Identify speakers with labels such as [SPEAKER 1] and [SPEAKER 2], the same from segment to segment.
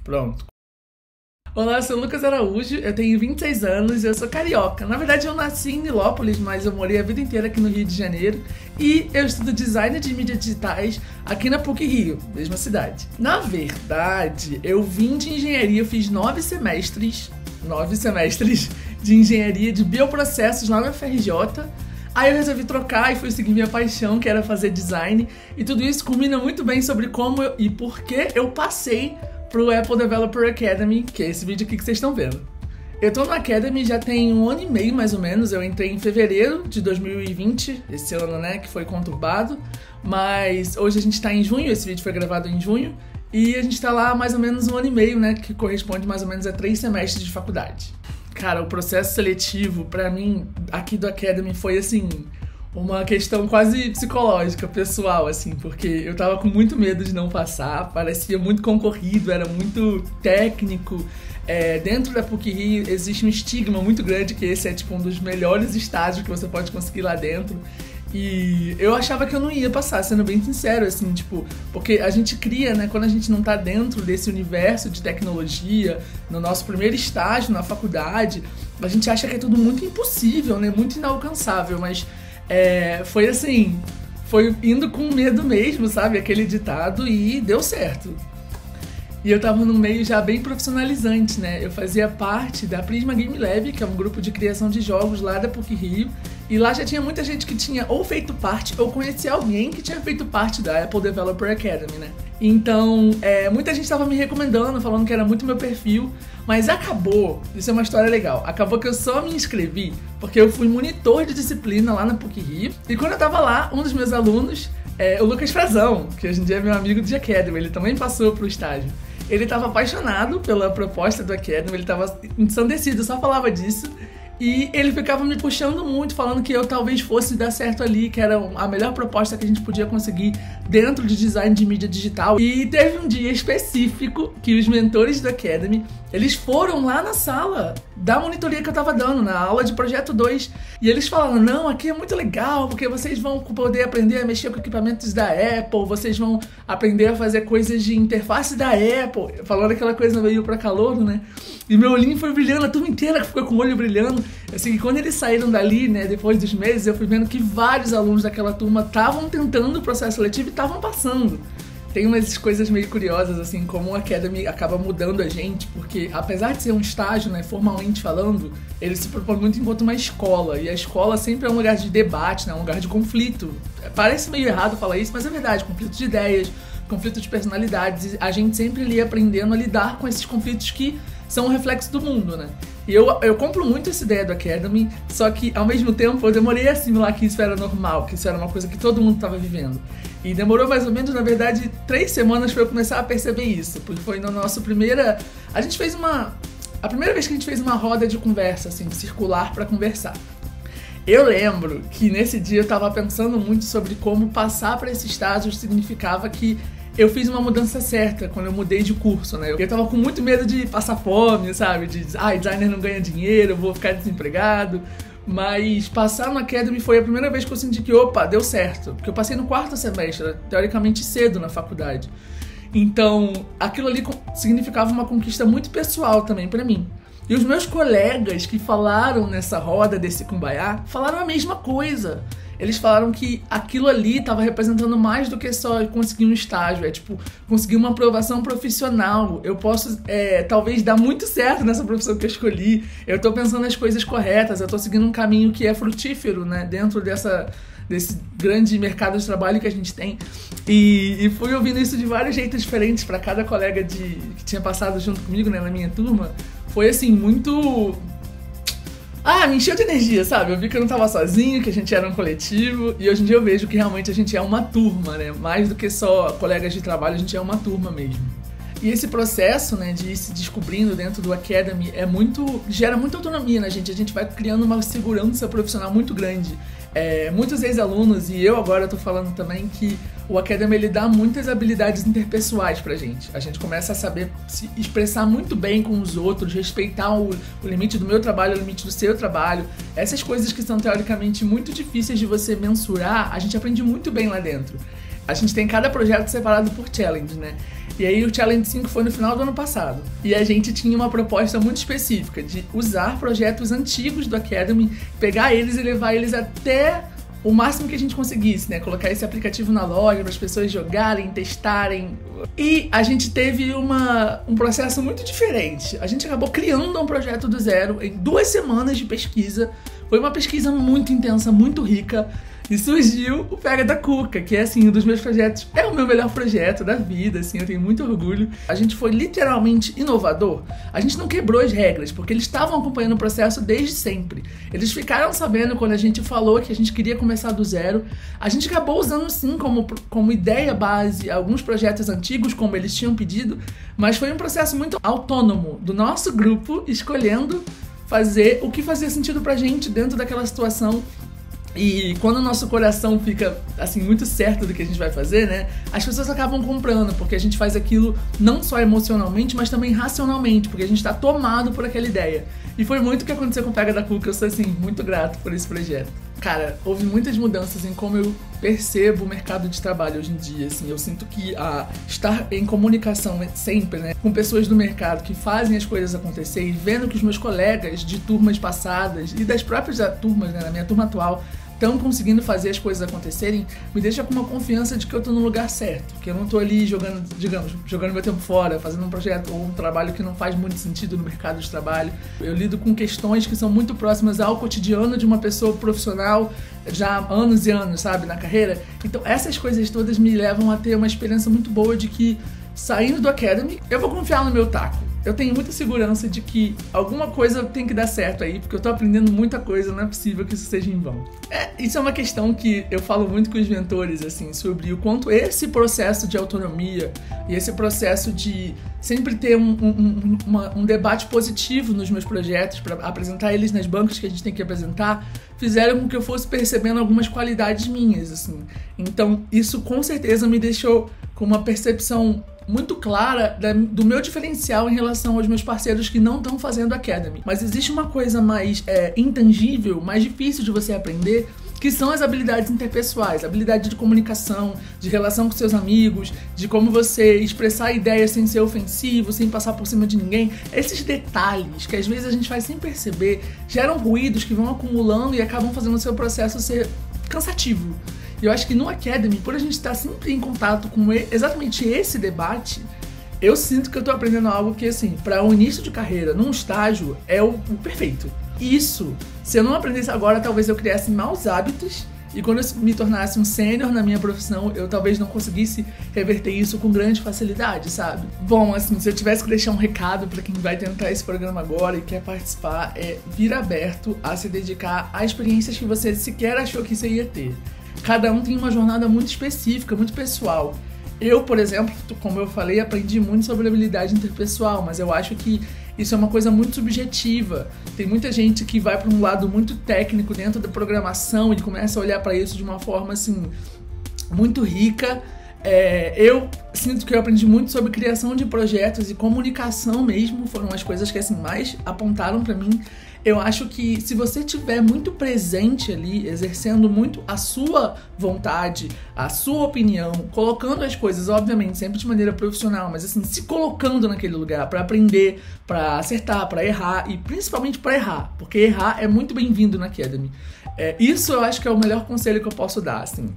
[SPEAKER 1] Pronto. Olá, eu sou o Lucas Araújo, eu tenho 26 anos e eu sou carioca. Na verdade, eu nasci em Nilópolis, mas eu morei a vida inteira aqui no Rio de Janeiro. E eu estudo design de mídias digitais aqui na PUC-Rio, mesma cidade. Na verdade, eu vim de engenharia, eu fiz 9 semestres de engenharia de bioprocessos lá na UFRJ. Aí eu resolvi trocar e fui seguir minha paixão, que era fazer design. E tudo isso combina muito bem sobre como e por que eu passei pro Apple Developer Academy, que é esse vídeo aqui que vocês estão vendo. Eu tô no Academy já tem 1 ano e meio, mais ou menos. Eu entrei em fevereiro de 2020, esse ano, né, que foi conturbado. Mas hoje a gente tá em junho, esse vídeo foi gravado em junho. E a gente tá lá há mais ou menos 1 ano e meio, né, que corresponde mais ou menos a 3 semestres de faculdade. Cara, o processo seletivo, pra mim, aqui do Academy foi, assim, uma questão quase psicológica, pessoal, assim, porque eu tava com muito medo de não passar, parecia muito concorrido, era muito técnico. Dentro da PUC-Rio existe um estigma muito grande que esse é, tipo, um dos melhores estágios que você pode conseguir lá dentro. E eu achava que eu não ia passar, sendo bem sincero, assim, tipo, porque a gente cria, né, quando a gente não tá dentro desse universo de tecnologia, no nosso primeiro estágio na faculdade, a gente acha que é tudo muito impossível, né, muito inalcançável, mas foi assim, foi indo com medo mesmo, sabe, aquele ditado, e deu certo. E eu tava num meio já bem profissionalizante, né? Eu fazia parte da Prisma Game Lab, que é um grupo de criação de jogos lá da PUC-Rio. E lá já tinha muita gente que tinha ou feito parte, ou conhecia alguém que tinha feito parte da Apple Developer Academy, né? Então, muita gente tava me recomendando, falando que era muito meu perfil. Mas acabou, isso é uma história legal, acabou que eu só me inscrevi porque eu fui monitor de disciplina lá na PUC-Rio. E quando eu tava lá, um dos meus alunos, o Lucas Frazão, que hoje em dia é meu amigo de Academy, ele também passou pro estágio. Ele tava apaixonado pela proposta do Academy, ele tava ensandecido, só falava disso. E ele ficava me puxando muito, falando que eu talvez fosse dar certo ali, que era a melhor proposta que a gente podia conseguir dentro de design de mídia digital. E teve um dia específico que os mentores do Academy, eles foram lá na sala da monitoria que eu tava dando, na aula de Projeto 2. E eles falaram, não, aqui é muito legal, porque vocês vão poder aprender a mexer com equipamentos da Apple, vocês vão aprender a fazer coisas de interface da Apple. Falando aquela coisa meio pra calor, né? E meu olhinho foi brilhando, a turma inteira ficou com o olho brilhando. Assim, quando eles saíram dali, né, depois dos meses, eu fui vendo que vários alunos daquela turma estavam tentando o processo seletivo e estavam passando. Tem umas coisas meio curiosas, assim, como o Academy acaba mudando a gente, porque apesar de ser um estágio, né, formalmente falando, ele se propõe muito enquanto uma escola, e a escola sempre é um lugar de debate, né, um lugar de conflito. Parece meio errado falar isso, mas é verdade, conflito de ideias, conflito de personalidades, a gente sempre ali aprendendo a lidar com esses conflitos que são um reflexo do mundo, né? E eu compro muito essa ideia do Academy, só que ao mesmo tempo eu demorei a assimilar que isso era normal, que isso era uma coisa que todo mundo estava vivendo. E demorou mais ou menos, na verdade, 3 semanas para eu começar a perceber isso, porque foi no nosso primeira... A primeira vez que a gente fez uma roda de conversa, assim, circular para conversar. Eu lembro que nesse dia eu tava pensando muito sobre como passar para esse estágio significava que eu fiz uma mudança certa quando eu mudei de curso, né? Eu tava com muito medo de passar fome, sabe? Designer não ganha dinheiro, eu vou ficar desempregado. Mas passar no Academy foi a primeira vez que eu senti que, opa, deu certo. Porque eu passei no 4º semestre, teoricamente cedo na faculdade. Então, aquilo ali significava uma conquista muito pessoal também pra mim. E os meus colegas que falaram nessa roda desse Kumbaya falaram a mesma coisa. Eles falaram que aquilo ali estava representando mais do que só conseguir um estágio. Tipo, conseguir uma aprovação profissional. Eu posso, talvez, dar muito certo nessa profissão que eu escolhi. Eu tô pensando nas coisas corretas. Eu tô seguindo um caminho que é frutífero, né? Dentro desse grande mercado de trabalho que a gente tem. E fui ouvindo isso de vários jeitos diferentes para cada colega que tinha passado junto comigo, né? Na minha turma. Foi, assim, muito... me encheu de energia, sabe? Eu vi que eu não tava sozinho, que a gente era um coletivo. E hoje em dia eu vejo que realmente a gente é uma turma, né? Mais do que só colegas de trabalho, a gente é uma turma mesmo. E esse processo, né, de ir se descobrindo dentro do Academy gera muita autonomia na gente. A gente vai criando uma segurança profissional muito grande. Muitos ex-alunos, e eu agora tô falando também, que o Academy ele dá muitas habilidades interpessoais pra gente. A gente começa a saber se expressar muito bem com os outros, respeitar o limite do meu trabalho, o limite do seu trabalho. Essas coisas que são teoricamente muito difíceis de você mensurar, a gente aprende muito bem lá dentro. A gente tem cada projeto separado por challenge, né? E aí o Challenge 5 foi no final do ano passado. E a gente tinha uma proposta muito específica de usar projetos antigos do Academy, pegar eles e levar eles até o máximo que a gente conseguisse, né? Colocar esse aplicativo na loja para as pessoas jogarem, testarem. E a gente teve um processo muito diferente. A gente acabou criando um projeto do zero em 2 semanas de pesquisa. Foi uma pesquisa muito intensa, muito rica. E surgiu o Pega da Cuca, que é, assim, um dos meus projetos, é o meu melhor projeto da vida, assim, eu tenho muito orgulho. A gente foi literalmente inovador. A gente não quebrou as regras, porque eles estavam acompanhando o processo desde sempre. Eles ficaram sabendo quando a gente falou que a gente queria começar do zero. A gente acabou usando, sim, como ideia base alguns projetos antigos, como eles tinham pedido, mas foi um processo muito autônomo do nosso grupo, escolhendo fazer o que fazia sentido pra gente dentro daquela situação. E quando o nosso coração fica, assim, muito certo do que a gente vai fazer, né? As pessoas acabam comprando, porque a gente faz aquilo não só emocionalmente, mas também racionalmente, porque a gente tá tomado por aquela ideia. E foi muito o que aconteceu com o Pega da Cuca, eu sou, assim, muito grato por esse projeto. Cara, houve muitas mudanças em como eu percebo o mercado de trabalho hoje em dia, assim. Eu sinto que estar em comunicação sempre, né, com pessoas do mercado que fazem as coisas acontecer e vendo que os meus colegas de turmas passadas e das próprias turmas, né, na minha turma atual, estão conseguindo fazer as coisas acontecerem, me deixa com uma confiança de que eu tô no lugar certo, que eu não tô ali jogando meu tempo fora, fazendo um projeto ou um trabalho que não faz muito sentido no mercado de trabalho. Eu lido com questões que são muito próximas ao cotidiano de uma pessoa profissional já há anos e anos, sabe, na carreira. Então essas coisas todas me levam a ter uma experiência muito boa de que, saindo do Academy, eu vou confiar no meu taco. Eu tenho muita segurança de que alguma coisa tem que dar certo aí, porque eu tô aprendendo muita coisa, não é possível que isso seja em vão. Isso é uma questão que eu falo muito com os mentores, assim, sobre o quanto esse processo de autonomia e esse processo de sempre ter um debate positivo nos meus projetos, para apresentar eles nas bancas que a gente tem que apresentar, fizeram com que eu fosse percebendo algumas qualidades minhas, assim. Então, isso com certeza me deixou com uma percepção muito clara do meu diferencial em relação aos meus parceiros que não estão fazendo Academy. Mas existe uma coisa mais intangível, mais difícil de você aprender, que são as habilidades interpessoais, habilidade de comunicação, de relação com seus amigos, de como você expressar ideias sem ser ofensivo, sem passar por cima de ninguém. Esses detalhes que às vezes a gente faz sem perceber, geram ruídos que vão acumulando e acabam fazendo o seu processo ser cansativo. E eu acho que no Academy, por a gente estar sempre em contato com exatamente esse debate, eu sinto que eu tô aprendendo algo que, assim, para um início de carreira, num estágio, é o perfeito. Isso, se eu não aprendesse agora, talvez eu criasse maus hábitos, e quando eu me tornasse um sênior na minha profissão, eu talvez não conseguisse reverter isso com grande facilidade, sabe? Bom, assim, se eu tivesse que deixar um recado para quem vai tentar esse programa agora e quer participar, vir aberto a se dedicar a experiências que você sequer achou que você ia ter. Cada um tem uma jornada muito específica, muito pessoal. Eu, por exemplo, como eu falei, aprendi muito sobre habilidade interpessoal, mas eu acho que isso é uma coisa muito subjetiva. Tem muita gente que vai para um lado muito técnico dentro da programação e começa a olhar para isso de uma forma, assim, muito rica. Eu sinto que eu aprendi muito sobre criação de projetos e comunicação mesmo, foram as coisas que, assim, mais apontaram para mim. Eu acho que se você estiver muito presente ali, exercendo muito a sua vontade, a sua opinião, colocando as coisas, obviamente, sempre de maneira profissional, mas assim, se colocando naquele lugar para aprender, para acertar, para errar e principalmente para errar, porque errar é muito bem-vindo na Academy. Isso eu acho que é o melhor conselho que eu posso dar, assim.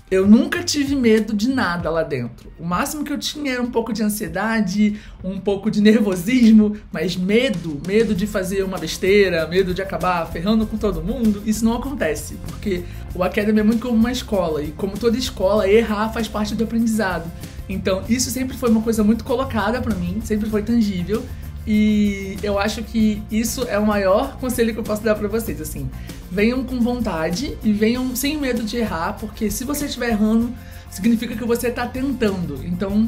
[SPEAKER 1] Eu nunca tive medo de nada lá dentro. O máximo que eu tinha era um pouco de ansiedade, um pouco de nervosismo, mas medo de fazer uma besteira, medo de acabar ferrando com todo mundo, isso não acontece, porque o Academy é muito como uma escola, e como toda escola, errar faz parte do aprendizado. Então, isso sempre foi uma coisa muito colocada pra mim, sempre foi tangível, e eu acho que isso é o maior conselho que eu posso dar pra vocês, assim. Venham com vontade e venham sem medo de errar, porque se você estiver errando, significa que você tá tentando. Então,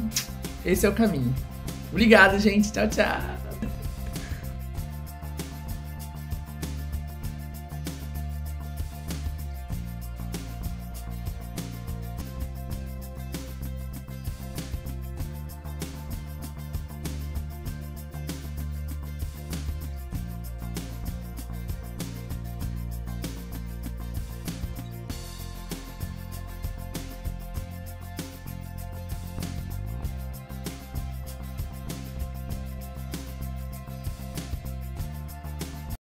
[SPEAKER 1] esse é o caminho. Obrigada, gente. Tchau, tchau.